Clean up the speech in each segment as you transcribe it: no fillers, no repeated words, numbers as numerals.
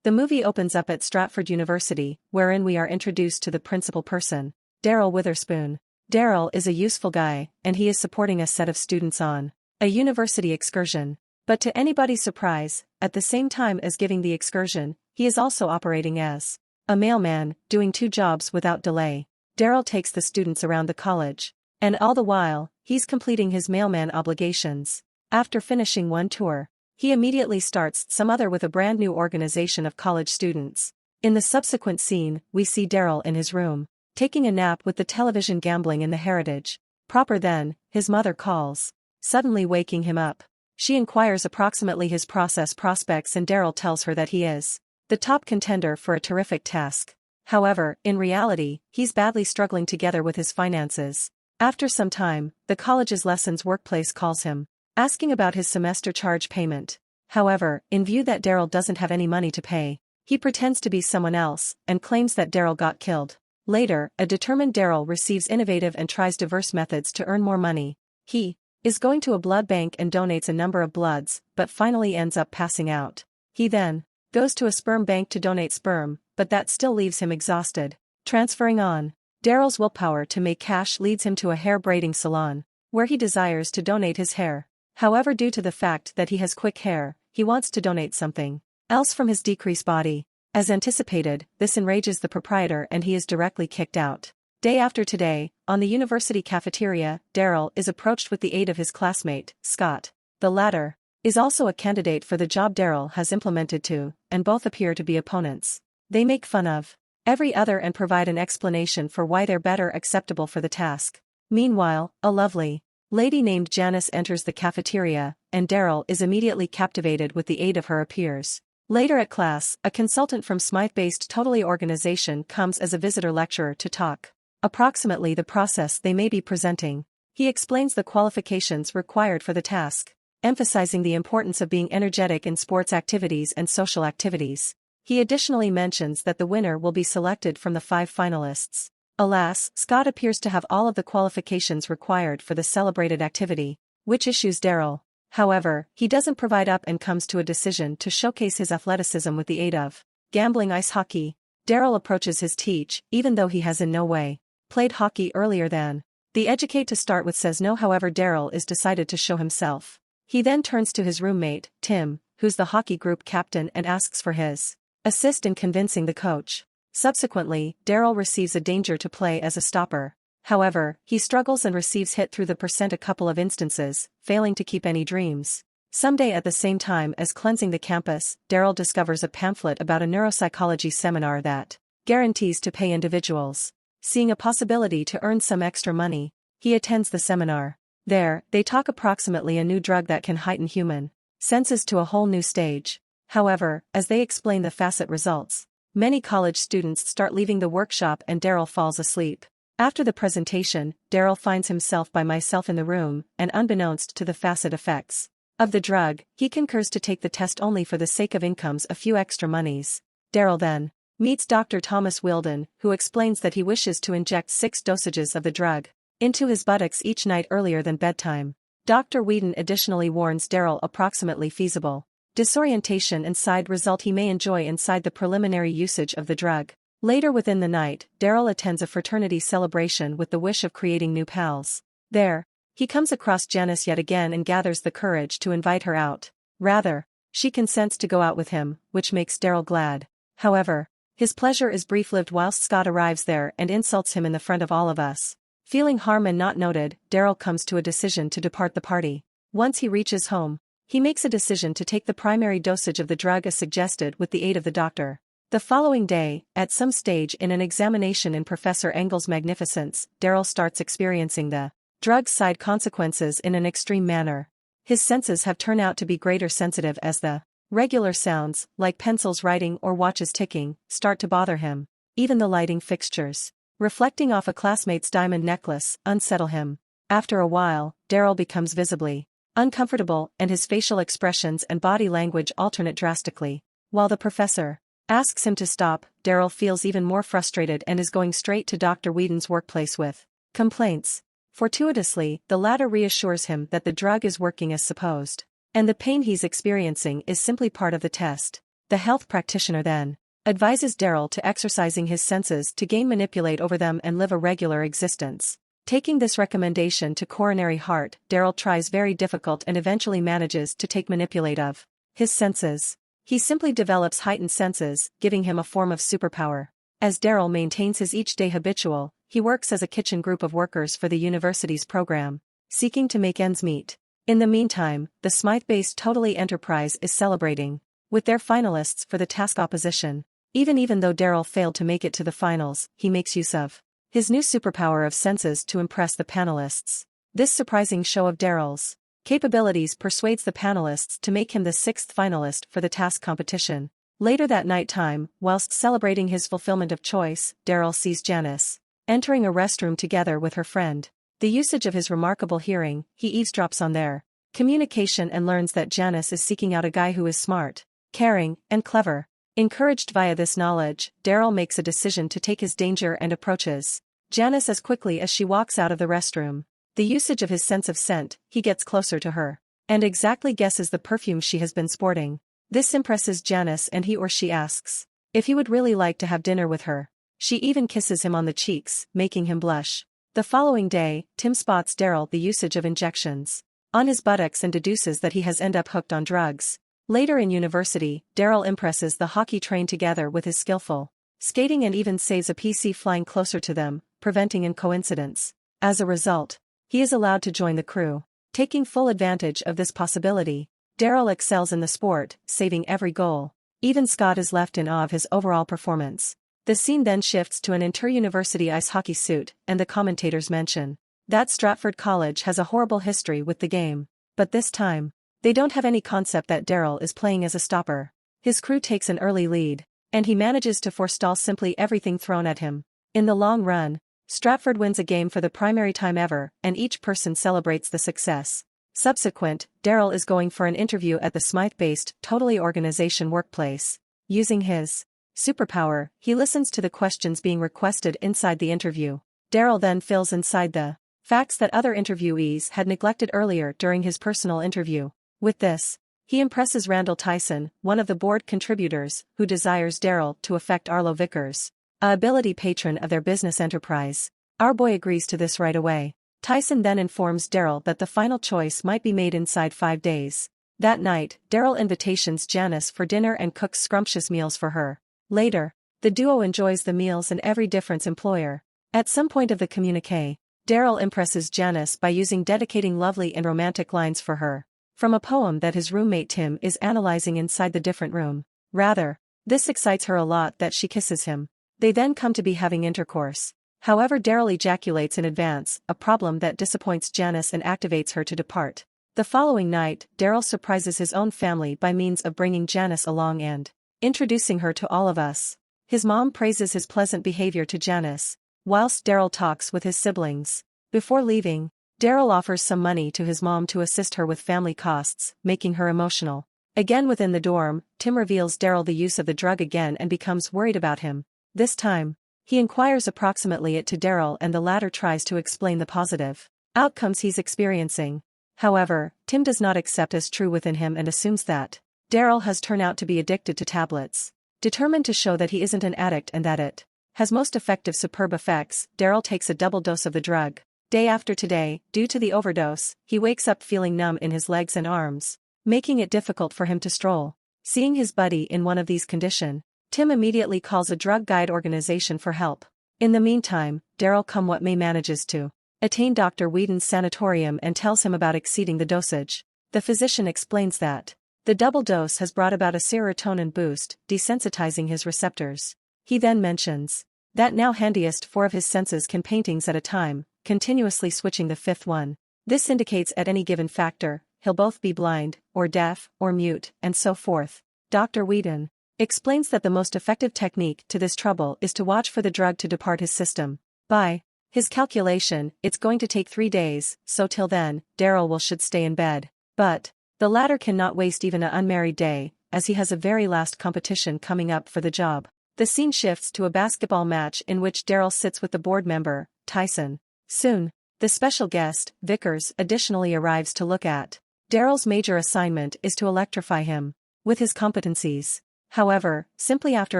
The movie opens up at Stratford University, wherein we are introduced to the principal person, Daryl Witherspoon. Daryl is a useful guy, and he is supporting a set of students on a university excursion. But to anybody's surprise, at the same time as giving the excursion, he is also operating as a mailman, doing 2 jobs without delay. Daryl takes the students around the college, and all the while, he's completing his mailman obligations. After finishing one tour, he immediately starts some other with a brand new organization of college students. In the subsequent scene, we see Daryl in his room, taking a nap with the television gambling in the Heritage. Proper then, his mother calls, suddenly waking him up. She inquires approximately his prospects and Daryl tells her that he is the top contender for a terrific task. However, in reality, he's badly struggling together with his finances. After some time, the college's lessons workplace calls him, asking about his semester charge payment. However, in view that Daryl doesn't have any money to pay, he pretends to be someone else and claims that Daryl got killed. Later, a determined Daryl receives innovative and tries diverse methods to earn more money. He is going to a blood bank and donates a number of bloods, but finally ends up passing out. He then goes to a sperm bank to donate sperm, but that still leaves him exhausted. Transferring on, Daryl's willpower to make cash leads him to a hair braiding salon, where he desires to donate his hair. However, due to the fact that he has quick hair, he wants to donate something else from his decreased body. As anticipated, this enrages the proprietor and he is directly kicked out. Day after today, on the university cafeteria, Daryl is approached with the aid of his classmate, Scott. The latter is also a candidate for the job Daryl has implemented to, and both appear to be opponents. They make fun of every other and provide an explanation for why they're better acceptable for the task. Meanwhile, a lovely lady named Janice enters the cafeteria, and Daryl is immediately captivated with the aid of her appears. Later at class, a consultant from Smythe-based Totally organization comes as a visitor lecturer to talk approximately the process they may be presenting. He explains the qualifications required for the task, emphasizing the importance of being energetic in sports activities and social activities. He additionally mentions that the winner will be selected from the 5 finalists. Alas, Scott appears to have all of the qualifications required for the celebrated activity, which issues Daryl. However, he doesn't provide up and comes to a decision to showcase his athleticism with the aid of gambling ice hockey. Daryl approaches his teach, even though he has in no way played hockey earlier than the educate to start with says no. However, Daryl is decided to show himself. He then turns to his roommate, Tim, who's the hockey group captain, and asks for his assist in convincing the coach. Subsequently, Daryl receives a danger to play as a stopper. However, he struggles and receives hit through the percent a couple of instances, failing to keep any dreams. Someday at the same time as cleansing the campus, Daryl discovers a pamphlet about a neuropsychology seminar that guarantees to pay individuals. Seeing a possibility to earn some extra money, he attends the seminar. There, they talk approximately a new drug that can heighten human senses to a whole new stage. However, as they explain the facet results, many college students start leaving the workshop and Daryl falls asleep. After the presentation, Daryl finds himself by myself in the room, and unbeknownst to the facet effects of the drug, he concurs to take the test only for the sake of incomes a few extra monies. Daryl then meets Dr. Thomas Wilden, who explains that he wishes to inject 6 dosages of the drug into his buttocks each night earlier than bedtime. Dr. Whedon additionally warns Daryl approximately feasible disorientation and side result he may enjoy inside the preliminary usage of the drug. Later within the night, Daryl attends a fraternity celebration with the wish of creating new pals. There, he comes across Janice yet again and gathers the courage to invite her out. Rather, she consents to go out with him, which makes Daryl glad. However, his pleasure is brief-lived whilst Scott arrives there and insults him in the front of all of us. Feeling harm and not noted, Daryl comes to a decision to depart the party. Once he reaches home, he makes a decision to take the primary dosage of the drug as suggested with the aid of the doctor. The following day, at some stage in an examination in Professor Engel's magnificence, Daryl starts experiencing the drug's side consequences in an extreme manner. His senses have turned out to be greater sensitive as the regular sounds, like pencils writing or watches ticking, start to bother him. Even the lighting fixtures, reflecting off a classmate's diamond necklace, unsettle him. After a while, Daryl becomes visibly uncomfortable and his facial expressions and body language alternate drastically. While the professor asks him to stop, Daryl feels even more frustrated and is going straight to Dr. Whedon's workplace with complaints. Fortuitously, the latter reassures him that the drug is working as supposed, and the pain he's experiencing is simply part of the test. The health practitioner then advises Daryl to exercising his senses to gain manipulate over them and live a regular existence. Taking this recommendation to coronary heart, Daryl tries very difficult and eventually manages to take manipulate of his senses. He simply develops heightened senses, giving him a form of superpower. As Daryl maintains his each-day habitual, he works as a kitchen group of workers for the university's program, seeking to make ends meet. In the meantime, the Smythe-based Totally Enterprise is celebrating with their finalists for the task opposition. Even though Daryl failed to make it to the finals, he makes use of his new superpower of senses to impress the panelists. This surprising show of Daryl's capabilities persuades the panelists to make him the 6th finalist for the task competition. Later that night time, whilst celebrating his fulfillment of choice, Daryl sees Janice entering a restroom together with her friend. The usage of his remarkable hearing, he eavesdrops on their communication and learns that Janice is seeking out a guy who is smart, caring, and clever. Encouraged via this knowledge, Daryl makes a decision to take his danger and approaches Janice as quickly as she walks out of the restroom. The usage of his sense of scent, he gets closer to her and exactly guesses the perfume she has been sporting. This impresses Janice and he or she asks if he would really like to have dinner with her. She even kisses him on the cheeks, making him blush. The following day, Tim spots Daryl the usage of injections on his buttocks and deduces that he has ended up hooked on drugs. Later in university, Daryl impresses the hockey train together with his skillful skating and even saves a PC flying closer to them, preventing an coincidence. As a result, he is allowed to join the crew. Taking full advantage of this possibility, Daryl excels in the sport, saving every goal. Even Scott is left in awe of his overall performance. The scene then shifts to an inter-university ice hockey suit, and the commentators mention that Stratford College has a horrible history with the game. But this time, they don't have any concept that Daryl is playing as a stopper. His crew takes an early lead, and he manages to forestall simply everything thrown at him. In the long run, Stratford wins a game for the primary time ever, and each person celebrates the success. Subsequent, Daryl is going for an interview at the Smythe-based Totally Organization workplace. Using his superpower, he listens to the questions being requested inside the interview. Daryl then fills inside the facts that other interviewees had neglected earlier during his personal interview. With this, he impresses Randall Tyson, one of the board contributors, who desires Daryl to affect Arlo Vickers, a ability patron of their business enterprise. Our boy agrees to this right away. Tyson then informs Daryl that the final choice might be made inside 5 days. That night, Daryl invitations Janice for dinner and cooks scrumptious meals for her. Later, the duo enjoys the meals and every different employer. At some point of the communique, Daryl impresses Janice by using dedicating lovely and romantic lines for her from a poem that his roommate Tim is analyzing inside the different room. Rather, this excites her a lot that she kisses him. They then come to be having intercourse. However, Daryl ejaculates in advance, a problem that disappoints Janice and activates her to depart. The following night, Daryl surprises his own family by means of bringing Janice along and introducing her to all of us. His mom praises his pleasant behavior to Janice, whilst Daryl talks with his siblings. Before leaving, Daryl offers some money to his mom to assist her with family costs, making her emotional. Again within the dorm, Tim reveals Daryl the use of the drug again and becomes worried about him. This time, he inquires approximately it to Daryl and the latter tries to explain the positive outcomes he's experiencing. However, Tim does not accept as true within him and assumes that Daryl has turned out to be addicted to tablets. Determined to show that he isn't an addict and that it has most effective superb effects, Daryl takes a double dose of the drug. Day after today, due to the overdose, he wakes up feeling numb in his legs and arms, making it difficult for him to stroll. Seeing his buddy in one of these conditions, Tim immediately calls a drug guide organization for help. In the meantime, Daryl come what may manages to attain Dr. Whedon's sanatorium and tells him about exceeding the dosage. The physician explains that the double dose has brought about a serotonin boost, desensitizing his receptors. He then mentions that now handiest 4 of his senses can paintings at a time, continuously switching the 5th one. This indicates at any given factor, he'll both be blind, or deaf, or mute, and so forth. Dr. Whedon explains that the most effective technique to this trouble is to watch for the drug to depart his system. By his calculation, it's going to take 3 days, so till then, Daryl should stay in bed. But the latter cannot waste even an unmarried day, as he has a very last competition coming up for the job. The scene shifts to a basketball match in which Daryl sits with the board member, Tyson. Soon, the special guest, Vickers, additionally arrives to look at. Daryl's major assignment is to electrify him with his competencies. However, simply after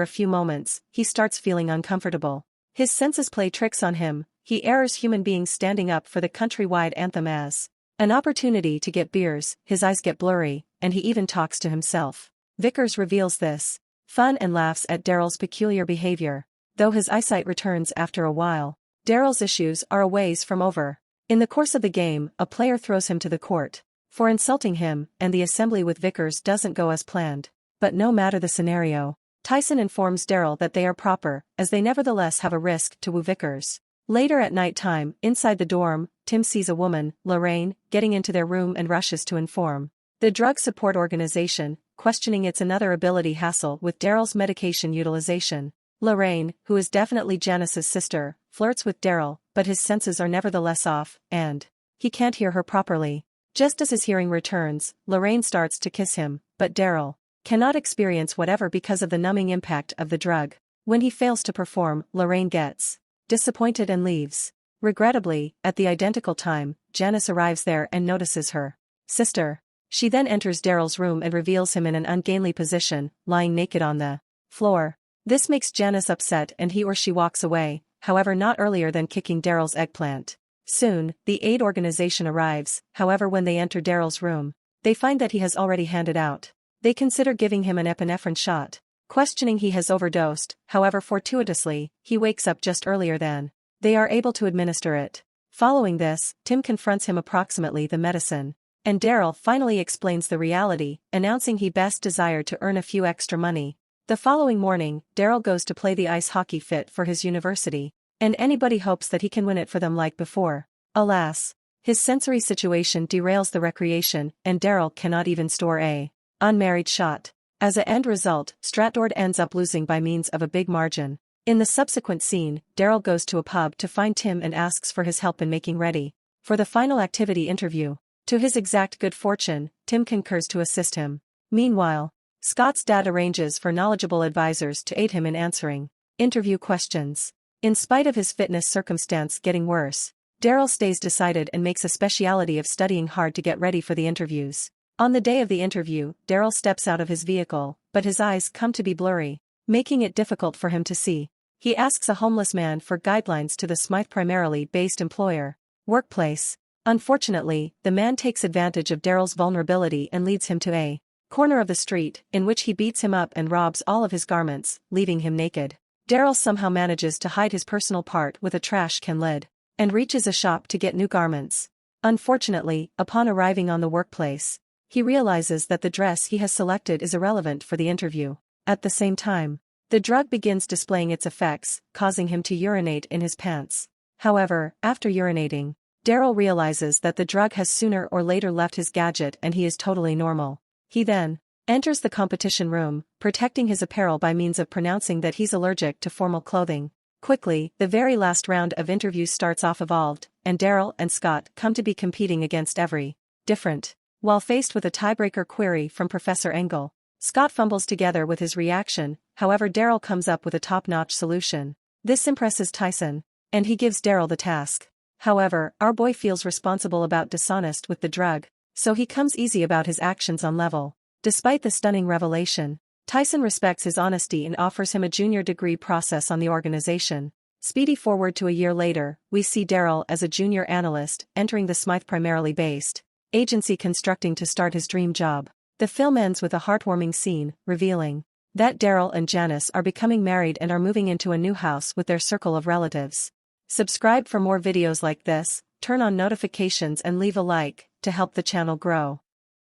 a few moments, he starts feeling uncomfortable. His senses play tricks on him, he errs human beings standing up for the countrywide anthem as an opportunity to get beers, his eyes get blurry, and he even talks to himself. Vickers reveals this fun and laughs at Daryl's peculiar behavior. Though his eyesight returns after a while, Daryl's issues are a ways from over. In the course of the game, a player throws him to the court for insulting him, and the assembly with Vickers doesn't go as planned. But no matter the scenario, Tyson informs Daryl that they are proper, as they nevertheless have a risk to woo Vickers. Later at night time, inside the dorm, Tim sees a woman, Lorraine, getting into their room and rushes to inform the drug support organization, questioning its another ability hassle with Daryl's medication utilization. Lorraine, who is definitely Janice's sister, flirts with Daryl, but his senses are nevertheless off, and he can't hear her properly. Just as his hearing returns, Lorraine starts to kiss him, but Daryl cannot experience whatever because of the numbing impact of the drug. When he fails to perform, Lorraine gets disappointed and leaves. Regrettably, at the identical time, Janice arrives there and notices her sister. She then enters Daryl's room and reveals him in an ungainly position, lying naked on the floor. This makes Janice upset and he or she walks away, however not earlier than kicking Daryl's eggplant. Soon, the aid organization arrives, however when they enter Daryl's room, they find that he has already handed out. They consider giving him an epinephrine shot, questioning he has overdosed, however fortuitously, he wakes up just earlier than they are able to administer it. Following this, Tim confronts him approximately the medicine, and Daryl finally explains the reality, announcing he best desired to earn a few extra money. The following morning, Daryl goes to play the ice hockey fit for his university, and anybody hopes that he can win it for them like before. Alas, his sensory situation derails the recreation, and Daryl cannot even store a unmarried shot. As a end result, Stratford ends up losing by means of a big margin. In the subsequent scene, Daryl goes to a pub to find Tim and asks for his help in making ready for the final activity interview. To his exact good fortune, Tim concurs to assist him. Meanwhile, Scott's dad arranges for knowledgeable advisors to aid him in answering interview questions. In spite of his fitness circumstance getting worse, Daryl stays decided and makes a speciality of studying hard to get ready for the interviews. On the day of the interview, Daryl steps out of his vehicle, but his eyes come to be blurry, making it difficult for him to see. He asks a homeless man for guidelines to the Smythe primarily based employer workplace. Unfortunately, the man takes advantage of Daryl's vulnerability and leads him to a corner of the street, in which he beats him up and robs all of his garments, leaving him naked. Daryl somehow manages to hide his personal part with a trash can lid, and reaches a shop to get new garments. Unfortunately, upon arriving on the workplace, he realizes that the dress he has selected is irrelevant for the interview. At the same time, the drug begins displaying its effects, causing him to urinate in his pants. However, after urinating, Daryl realizes that the drug has sooner or later left his gadget and he is totally normal. He then enters the competition room, protecting his apparel by means of pronouncing that he's allergic to formal clothing. Quickly, the very last round of interviews starts off evolved, and Daryl and Scott come to be competing against every different. While faced with a tiebreaker query from Professor Engel, Scott fumbles together with his reaction, however Daryl comes up with a top-notch solution. This impresses Tyson, and he gives Daryl the task. However, our boy feels responsible about dishonest with the drug, so he comes easy about his actions on level. Despite the stunning revelation, Tyson respects his honesty and offers him a junior degree process on the organization. Speedy forward to a year later, we see Daryl as a junior analyst, entering the Smythe primarily based agency constructing to start his dream job. The film ends with a heartwarming scene, revealing that Daryl and Janice are becoming married and are moving into a new house with their circle of relatives. Subscribe for more videos like this, turn on notifications and leave a like, to help the channel grow.